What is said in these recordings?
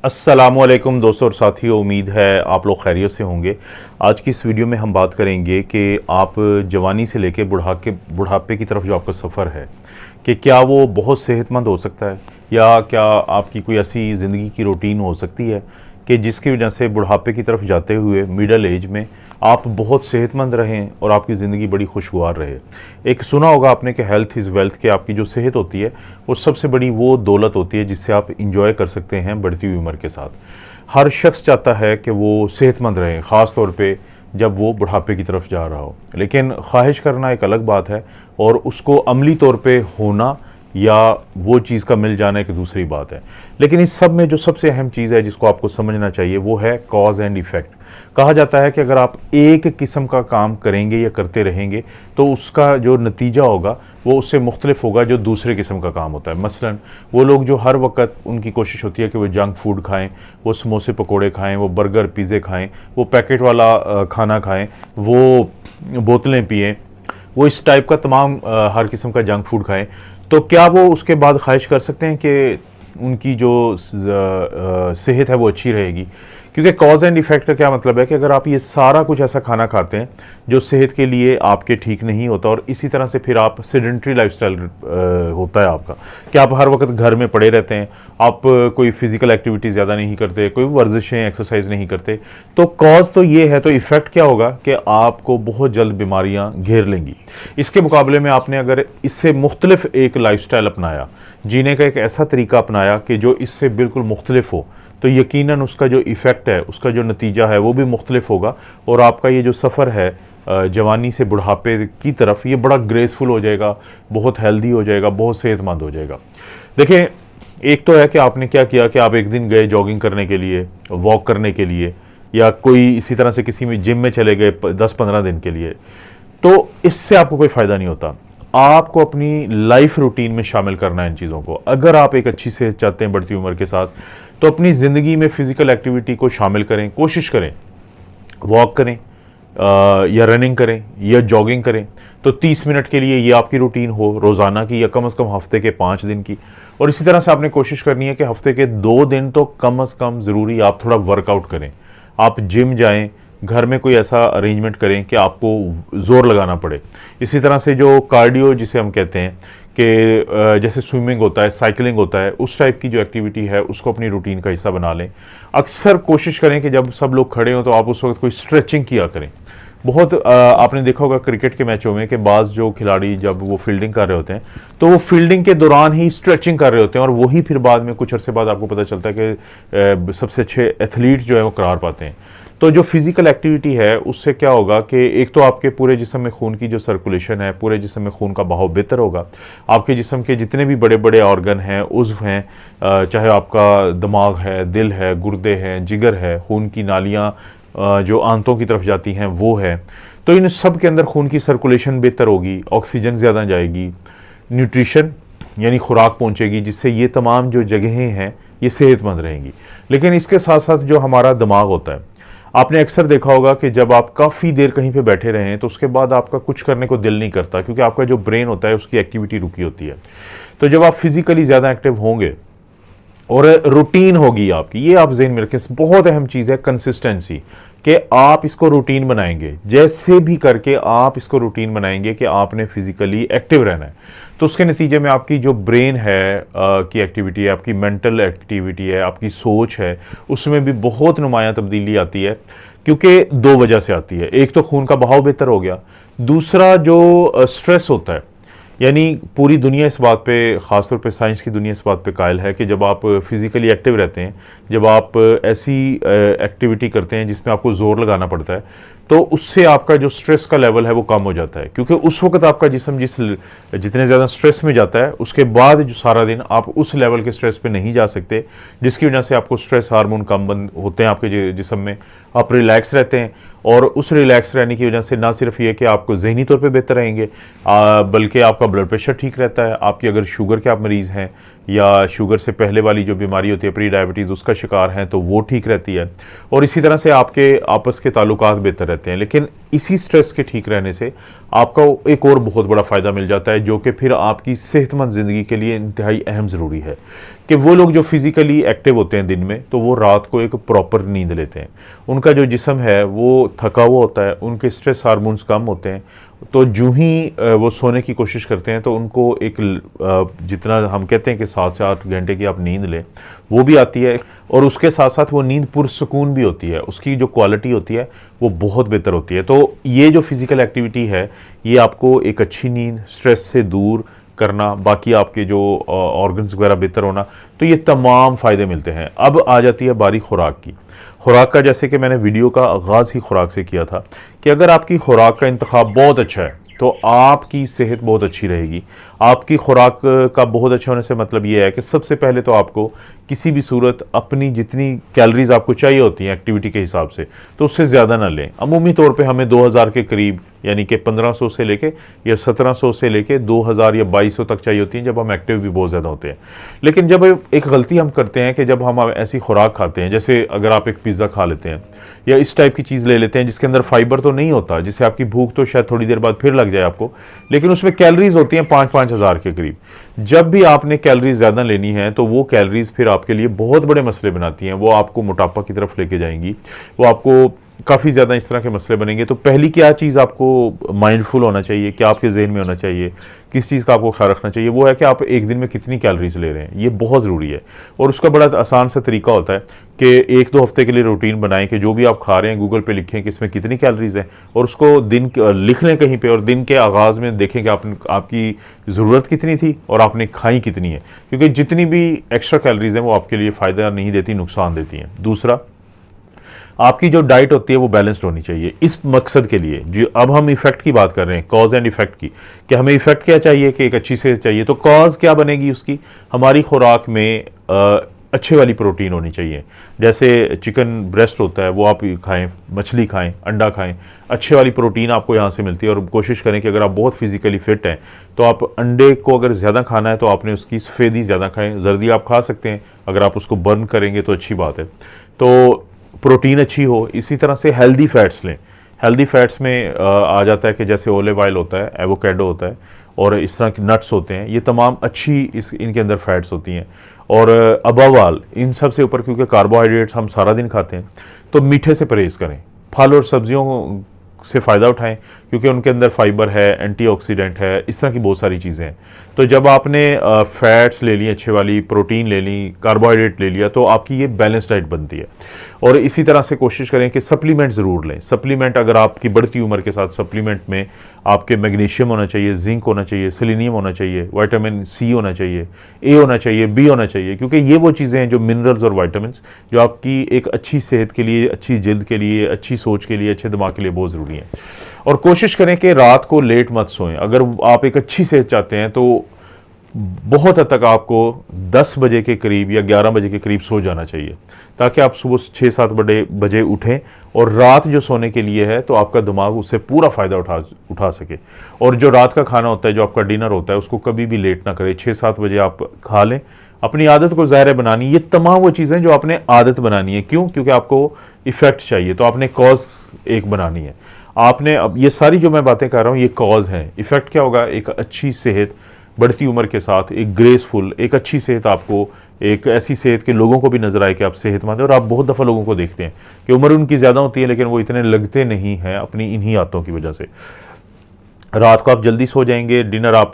अस्सलामुअलैकुम दोस्तों और साथियों, उम्मीद है आप लोग खैरियत से होंगे। आज की इस वीडियो में हम बात करेंगे कि आप जवानी से लेकर बुढ़ापे की तरफ जो आपका सफ़र है कि क्या वो बहुत सेहतमंद हो सकता है, या क्या आपकी कोई ऐसी ज़िंदगी की रूटीन हो सकती है कि जिसकी वजह से बुढ़ापे की तरफ जाते हुए मिडल एज में आप बहुत सेहतमंद रहें और आपकी ज़िंदगी बड़ी खुशगवार रहे। एक सुना होगा आपने कि हेल्थ इज़ वेल्थ, कि आपकी जो सेहत होती है वो सबसे बड़ी वो दौलत होती है जिससे आप इंजॉय कर सकते हैं बढ़ती हुई उम्र के साथ। हर शख्स चाहता है कि वो सेहतमंद रहे, ख़ास तौर पे जब वो बुढ़ापे की तरफ जा रहा हो। लेकिन ख्वाहिश करना एक अलग बात है और उसको अमली तौर पे होना या वो चीज़ का मिल जाना एक दूसरी बात है। लेकिन इस सब में जो सबसे अहम चीज़ है जिसको आपको समझना चाहिए वो है कॉज एंड इफ़ेक्ट। कहा जाता है कि अगर आप एक किस्म का काम करेंगे या करते रहेंगे तो उसका जो नतीजा होगा वो उससे मुख्तलिफ होगा जो दूसरे किस्म का काम होता है। मसलन वो लोग जो हर वक्त उनकी कोशिश होती है कि वो जंक फूड खाएं, वो समोसे पकोड़े खाएं, वो बर्गर पिज़्ज़े खाएं, वो पैकेट वाला खाना खाएं, वो बोतलें पिएं, वो इस टाइप का तमाम हर किस्म का जंक फूड खाएं, तो क्या वो उसके बाद ख्वाहिश कर सकते हैं कि उनकी जो सेहत है वो अच्छी रहेगी? क्योंकि कॉज एंड इफ़ेक्ट का क्या मतलब है कि अगर आप ये सारा कुछ ऐसा खाना खाते हैं जो सेहत के लिए आपके ठीक नहीं होता, और इसी तरह से फिर आप सेडेंट्री लाइफस्टाइल होता है आपका कि आप हर वक्त घर में पड़े रहते हैं, आप कोई फिजिकल एक्टिविटी ज़्यादा नहीं करते, कोई वर्जिशें एक्सरसाइज नहीं करते, तो कॉज तो ये है, तो इफ़ेक्ट क्या होगा कि आपको बहुत जल्द बीमारियाँ घेर लेंगी। इसके मुकाबले में आपने अगर इससे मुख्तलिफ एक लाइफस्टाइल अपनाया, जीने का एक ऐसा तरीका अपनाया कि जो इससे बिल्कुल मुख्तलिफ हो, तो यकीनन उसका जो इफ़ेक्ट है, उसका जो नतीजा है वो भी मुख्तलिफ होगा और आपका ये जो सफ़र है जवानी से बुढ़ापे की तरफ, ये बड़ा ग्रेसफुल हो जाएगा, बहुत हेल्दी हो जाएगा, बहुत सेहतमंद हो जाएगा। देखें, एक तो है कि आपने क्या किया कि आप एक दिन गए जॉगिंग करने के लिए, वॉक करने के लिए, या कोई इसी तरह से किसी में जिम में चले गए 10-15 दिन के लिए, तो इससे आपको कोई फ़ायदा नहीं होता। आपको अपनी लाइफ रूटीन में शामिल करना है इन चीज़ों को। अगर आप एक अच्छी सेहत चाहते हैं बढ़ती उम्र के साथ, तो अपनी ज़िंदगी में फ़िज़िकल एक्टिविटी को शामिल करें, कोशिश करें, वॉक करें या रनिंग करें या जॉगिंग करें, तो 30 मिनट के लिए ये आपकी रूटीन हो रोज़ाना की, या कम से कम हफ्ते के 5 दिन की। और इसी तरह से आपने कोशिश करनी है कि हफ्ते के 2 दिन तो कम से कम ज़रूरी आप थोड़ा वर्कआउट करें, आप जिम जाएं, घर में कोई ऐसा अरेंजमेंट करें कि आपको ज़ोर लगाना पड़े। इसी तरह से जो कार्डियो जिसे हम कहते हैं कि जैसे स्विमिंग होता है, साइकिलिंग होता है, उस टाइप की जो एक्टिविटी है उसको अपनी रूटीन का हिस्सा बना लें। अक्सर कोशिश करें कि जब सब लोग खड़े हों तो आप उस वक्त कोई स्ट्रेचिंग किया करें। बहुत आपने देखा होगा क्रिकेट के मैचों में कि बाज़ जो खिलाड़ी जब वो फील्डिंग कर रहे होते हैं तो वो फील्डिंग के दौरान ही स्ट्रेचिंग कर रहे होते हैं, और वही फिर बाद में कुछ अरसे बाद आपको पता चलता है कि सबसे अच्छे एथलीट जो है वो करार पाते हैं। तो जो फिज़िकल एक्टिविटी है उससे क्या होगा कि एक तो आपके पूरे जिस्म में खून की जो सर्कुलेशन है, पूरे जिस्म में खून का बहाव बेहतर होगा, आपके जिस्म के जितने भी बड़े बड़े ऑर्गन हैं, उज़्व हैं, चाहे आपका दिमाग है, दिल है, गुर्दे हैं, जिगर है, खून की नालियाँ जो आंतों की तरफ जाती हैं वो है, तो इन सब के अंदर खून की सर्कुलेशन बेहतर होगी, ऑक्सीजन ज़्यादा जाएगी, न्यूट्रिशन यानी खुराक पहुँचेगी, जिससे ये तमाम जो जगहें हैं ये सेहतमंद रहेंगी। लेकिन इसके साथ साथ जो हमारा दिमाग होता है, आपने अक्सर देखा होगा कि जब आप काफ़ी देर कहीं पे बैठे रहें तो उसके बाद आपका कुछ करने को दिल नहीं करता, क्योंकि आपका जो ब्रेन होता है उसकी एक्टिविटी रुकी होती है। तो जब आप फिज़िकली ज़्यादा एक्टिव होंगे और रूटीन होगी आपकी, ये आप ज़हन में रखें, बहुत अहम चीज़ है कंसिस्टेंसी, कि आप इसको रूटीन बनाएंगे, जैसे भी करके आप इसको रूटीन बनाएंगे कि आपने फिज़िकली एक्टिव रहना है, तो उसके नतीजे में आपकी जो ब्रेन है की एक्टिविटी है, आपकी मेंटल एक्टिविटी है, आपकी सोच है, उसमें भी बहुत नुमायाँ तब्दीली आती है। क्योंकि 2 वजह से आती है। एक तो खून का बहाव बेहतर हो गया, दूसरा जो स्ट्रेस होता है, यानी पूरी दुनिया इस बात पे, ख़ासतौर पे साइंस की दुनिया इस बात पे कायल है कि जब आप फिज़िकली एक्टिव रहते हैं, जब आप ऐसी एक्टिविटी करते हैं जिसमें आपको ज़ोर लगाना पड़ता है, तो उससे आपका जो स्ट्रेस का लेवल है वो कम हो जाता है। क्योंकि उस वक्त आपका जिस्म जितने ज़्यादा स्ट्रेस में जाता है, उसके बाद जो सारा दिन आप उस लेवल के स्ट्रेस पे नहीं जा सकते, जिसकी वजह से आपको स्ट्रेस हार्मोन कम बंद होते हैं आपके जिस्म में, आप रिलैक्स रहते हैं। और उस रिलैक्स रहने की वजह से ना सिर्फ ये कि आपको ज़हनी तौर पे बेहतर रहेंगे, बल्कि आपका ब्लड प्रेशर ठीक रहता है। आपकी अगर शुगर के आप मरीज़ हैं या शुगर से पहले वाली जो बीमारी होती है प्री डायबिटीज़, उसका शिकार हैं, तो वो ठीक रहती है। और इसी तरह से आपके आपस के ताल्लुकात बेहतर रहते हैं। लेकिन इसी स्ट्रेस के ठीक रहने से आपका एक और बहुत बड़ा फ़ायदा मिल जाता है, जो कि फिर आपकी सेहतमंद ज़िंदगी के लिए इंतहाई अहम ज़रूरी है, कि वो लोग जो फिजिकली एक्टिव होते हैं दिन में, तो वो रात को एक प्रॉपर नींद लेते हैं। उनका जो जिस्म है वो थका हुआ होता है, उनके स्ट्रेस हार्मोन्स कम होते हैं, तो जूं ही वो सोने की कोशिश करते हैं तो उनको एक जितना हम कहते हैं कि 7 से 8 घंटे की आप नींद लें, वो भी आती है। और उसके साथ साथ वो नींद पुरसुकून भी होती है, उसकी जो क्वालिटी होती है वो बहुत बेहतर होती है। तो ये जो फिज़िकल एक्टिविटी है, ये आपको एक अच्छी नींद, स्ट्रेस से दूर करना, बाकी आपके जो ऑर्गन्स वगैरह बेहतर होना, तो ये तमाम फ़ायदे मिलते हैं। अब आ जाती है बारी खुराक की। खुराक का, जैसे कि मैंने वीडियो का आगाज़ ही खुराक से किया था कि अगर आपकी खुराक का इंतखाब बहुत अच्छा है तो आपकी सेहत बहुत अच्छी रहेगी। आपकी खुराक का बहुत अच्छा होने से मतलब ये है कि सबसे पहले तो आपको किसी भी सूरत अपनी जितनी कैलोरीज आपको चाहिए होती हैं एक्टिविटी के हिसाब से, तो उससे ज़्यादा ना लें। अमूमी तौर पे हमें 2000 के करीब, यानी कि 1500 से लेके या 1700 से लेके 2000 या 2200 तक चाहिए होती हैं जब हम एक्टिव भी बहुत ज़्यादा होते हैं। लेकिन जब एक गलती हम करते हैं कि जब हम ऐसी खुराक खाते हैं, जैसे अगर आप एक पिज़्ज़ा खा लेते हैं या इस टाइप की चीज़ ले लेते हैं जिसके अंदर फाइबर तो नहीं होता, जिससे आपकी भूख तो शायद थोड़ी देर बाद फिर लग जाए आपको, लेकिन उसमें कैलोरीज होती हैं 5-5 हज़ार के करीब। जब भी आपने कैलोरीज ज़्यादा लेनी है तो वो कैलोरीज फिर आपके लिए बहुत बड़े मसले बनाती हैं। वो आपको मोटापा की तरफ लेके जाएंगी, वो आपको काफ़ी ज़्यादा इस तरह के मसले बनेंगे। तो पहली क्या चीज़ आपको माइंडफुल होना चाहिए, क्या आपके जहन में होना चाहिए, किस चीज़ का आपको ख्याल रखना चाहिए, वो है कि आप एक दिन में कितनी कैलोरीज ले रहे हैं। ये बहुत ज़रूरी है और उसका बड़ा आसान सा तरीका होता है कि 1-2 हफ्ते के लिए रूटीन बनाएं कि जो भी आप खा रहे हैं गूगल पे लिखें कि इसमें कितनी कैलोरीज है, और उसको दिन लिख लें कहीं पे, और दिन के आगाज़ में देखें कि आपकी ज़रूरत कितनी थी और आपने खाई कितनी है, क्योंकि जितनी भी एक्स्ट्रा कैलोरीज हैं वो आपके लिए फ़ायदा नहीं देती, नुकसान देती हैं। दूसरा, आपकी जो डाइट होती है वो बैलेंस्ड होनी चाहिए। इस मकसद के लिए जो अब हम इफेक्ट की बात कर रहे हैं, कॉज एंड इफेक्ट की, कि हमें इफेक्ट क्या चाहिए कि एक अच्छी सेहत चाहिए, तो कॉज क्या बनेगी उसकी, हमारी खुराक में अच्छे वाली प्रोटीन होनी चाहिए। जैसे चिकन ब्रेस्ट होता है वो आप खाएं, मछली खाएं, अंडा खाएं, अच्छे वाली प्रोटीन आपको यहाँ से मिलती है। और कोशिश करें कि अगर आप बहुत फिजिकली फिट हैं तो आप अंडे को अगर ज़्यादा खाना है तो आपने उसकी सफ़ेदी ज़्यादा खाएं। जर्दी आप खा सकते हैं, अगर आप उसको बर्न करेंगे तो अच्छी बात है। तो प्रोटीन अच्छी हो। इसी तरह से हेल्दी फैट्स लें। हेल्दी फैट्स में आ जाता है कि जैसे ओलिव ऑयल होता है, एवोकेडो होता है, और इस तरह के नट्स होते हैं, ये तमाम अच्छी इनके अंदर फैट्स होती हैं। और अबव ऑल इन सब से ऊपर, क्योंकि कार्बोहाइड्रेट्स हम सारा दिन खाते हैं, तो मीठे से परहेज़ करें। फल और सब्जियों से फ़ायदा उठाएं क्योंकि उनके अंदर फाइबर है, एंटीऑक्सीडेंट है, इस तरह की बहुत सारी चीज़ें हैं। तो जब आपने फैट्स ले ली अच्छे वाली, प्रोटीन ले ली, कार्बोहाइड्रेट ले लिया, तो आपकी ये बैलेंस डाइट बनती है। और इसी तरह से कोशिश करें कि सप्लीमेंट ज़रूर लें। सप्लीमेंट अगर आपकी बढ़ती उम्र के साथ, सप्लीमेंट में आपके मैग्नीशियम होना चाहिए, जिंक होना चाहिए, सेलेनियम होना चाहिए, विटामिन सी होना चाहिए, ए होना चाहिए, बी होना चाहिए, क्योंकि ये वो चीज़ें हैं जो मिनरल्स और विटामिन जो आपकी एक अच्छी सेहत के लिए, अच्छी जल्द के लिए, अच्छी सोच के लिए, अच्छे दिमाग के लिए बहुत ज़रूरी है। और कोशिश करें कि रात को लेट मत सोएं। अगर आप एक अच्छी सेहत चाहते हैं तो बहुत हद तक आपको 10 बजे के करीब या 11 बजे के करीब सो जाना चाहिए, ताकि आप सुबह 6-7 बजे उठें और रात जो सोने के लिए है तो आपका दिमाग उससे पूरा फ़ायदा उठा सके। और जो रात का खाना होता है, जो आपका डिनर होता है, उसको कभी भी लेट ना करें। 6-7 बजे आप खा लें। अपनी आदत को ज़ाहिर बनानी, ये तमाम वो चीज़ें जो आपने आदत बनानी है। क्यों? क्योंकि आपको इफ़ेक्ट चाहिए, तो आपने कॉज एक बनानी है। आपने अब ये सारी जो मैं बातें कर रहा हूँ ये कॉज हैं। इफ़ेक्ट क्या होगा? एक अच्छी सेहत बढ़ती उम्र के साथ, एक ग्रेसफुल, एक अच्छी सेहत, आपको एक ऐसी सेहत के लोगों को भी नजर आए कि आप सेहतमंद हैं। और आप बहुत दफ़ा लोगों को देखते हैं कि उम्र उनकी ज़्यादा होती है लेकिन वो इतने लगते नहीं हैं अपनी इन्हीं आदतों की वजह से। रात को आप जल्दी सो जाएंगे, डिनर आप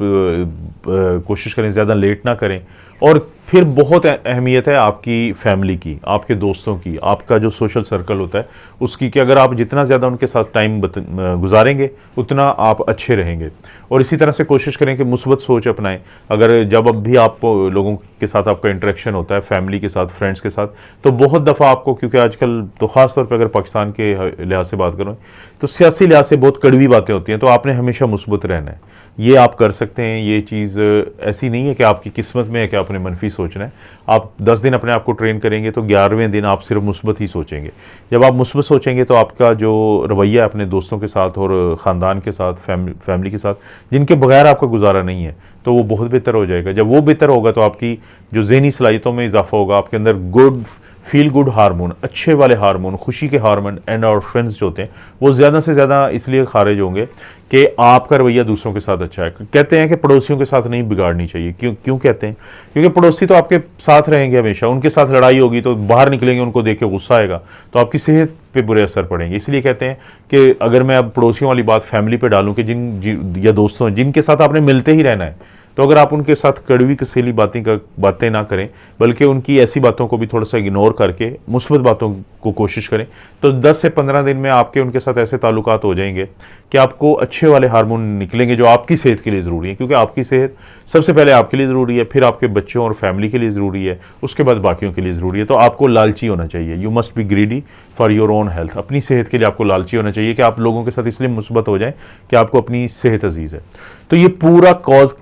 कोशिश करें ज़्यादा लेट ना करें। और फिर बहुत अहमियत है आपकी फैमिली की, आपके दोस्तों की, आपका जो सोशल सर्कल होता है उसकी, कि अगर आप जितना ज़्यादा उनके साथ टाइम गुजारेंगे उतना आप अच्छे रहेंगे। और इसी तरह से कोशिश करें कि मुस्बत सोच अपनाएं। अगर जब अब भी आप लोगों के साथ आपका इंटरेक्शन होता है, फैमिली के साथ, फ्रेंड्स के साथ, तो बहुत दफ़ा आपको, क्योंकि आजकल तो ख़ास तौर पर अगर पाकिस्तान के लिहाज से बात करूँ तो सियासी लिहाज से बहुत कड़वी बातें होती हैं, तो आपने हमेशा मुस्बत रहना है। ये आप कर सकते हैं। ये चीज़ ऐसी नहीं है कि आपकी किस्मत में है कि आपने मनफी सोचना है। आप 10 दिन अपने आप को ट्रेन करेंगे तो 11वें दिन आप सिर्फ मुस्बत ही सोचेंगे। जब आप मुस्बत सोचेंगे तो आपका जो रवैया अपने दोस्तों के साथ और ख़ानदान के साथ, फैमिली के साथ, जिनके बगैर आपका गुजारा नहीं है, तो वो बहुत बेहतर हो जाएगा। जब वो बेहतर होगा तो आपकी जो ज़हनी सलाहियतों में इजाफा होगा, आपके अंदर गुड फील गुड हार्मोन, अच्छे वाले हार्मोन, खुशी के हार्मोन एंडोर्फिन्स जो होते हैं वो ज़्यादा से ज़्यादा इसलिए खारिज होंगे कि आपका रवैया दूसरों के साथ अच्छा है। कहते हैं कि पड़ोसियों के साथ नहीं बिगाड़नी चाहिए। क्यों क्यों कहते हैं? क्योंकि पड़ोसी तो आपके साथ रहेंगे हमेशा, उनके साथ लड़ाई होगी तो बाहर निकलेंगे, उनको देख के गुस्सा आएगा तो आपकी सेहत पे बुरे असर पड़ेंगे। इसलिए कहते हैं कि अगर मैं अब पड़ोसियों वाली बात फैमिली पे डालूं कि या दोस्तों जिनके साथ आपने मिलते ही रहना है, तो अगर आप उनके साथ कड़वी कसीली बातें ना करें, बल्कि उनकी ऐसी बातों को भी थोड़ा सा इग्नोर करके मुस्बत बातों को कोशिश करें, तो 10 से 15 दिन में आपके उनके साथ ऐसे ताल्लुकात हो जाएंगे कि आपको अच्छे वाले हार्मोन निकलेंगे जो आपकी सेहत के लिए ज़रूरी है। क्योंकि आपकी सेहत सबसे पहले आपके लिए ज़रूरी है, फिर आपके बच्चों और फैमिली के लिए ज़रूरी है, उसके बाद बाकियों के लिए ज़रूरी है। तो आपको लालची होना चाहिए। You must be greedy for your own health. अपनी सेहत के लिए आपको लालची होना चाहिए कि आप लोगों के साथ इसलिए मुस्बत हो जाए कि आपको अपनी सेहत अजीज़ है। तो ये पूरा कॉज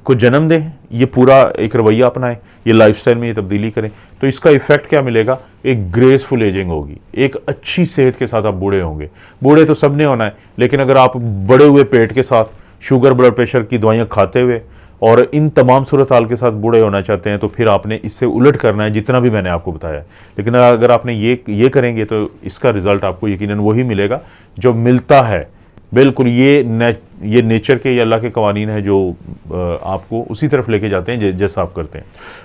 को जन्म दें, ये पूरा एक रवैया अपनाएं, ये लाइफस्टाइल में ये तब्दीली करें, तो इसका इफेक्ट क्या मिलेगा? एक ग्रेसफुल एजिंग होगी, एक अच्छी सेहत के साथ आप बूढ़े होंगे। बूढ़े तो सबने होना है, लेकिन अगर आप बड़े हुए पेट के साथ शुगर ब्लड प्रेशर की दवाइयाँ खाते हुए और इन तमाम सूरत हाल के साथ बूढ़े होना चाहते हैं, तो फिर आपने इससे उलट करना है जितना भी मैंने आपको बताया। लेकिन अगर आपने ये करेंगे तो इसका रिजल्ट आपको यकीनन वही मिलेगा जो मिलता है। बिल्कुल ये नेचर के या अल्लाह के कवानीन है जो आपको उसी तरफ लेके जाते हैं जैसा आप करते हैं।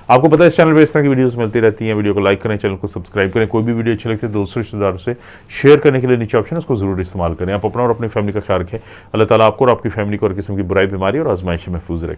आपको पता है इस चैनल पे इस तरह की वीडियोस मिलती रहती हैं। वीडियो को लाइक करें, चैनल को सब्सक्राइब करें। कोई भी वीडियो अच्छी लगती है दोस्तों रिश्तेदारों से शेयर करने के लिए नीचे ऑप्शन है, उसको जरूर इस्तेमाल करें। आप अपना और अपनी फैमिली का ख्याल रखें। अल्लाह ताला आपको और आपकी फैमिली को हर किस्म की बुराई, बीमारी और आजमाइश से महफूज रखें।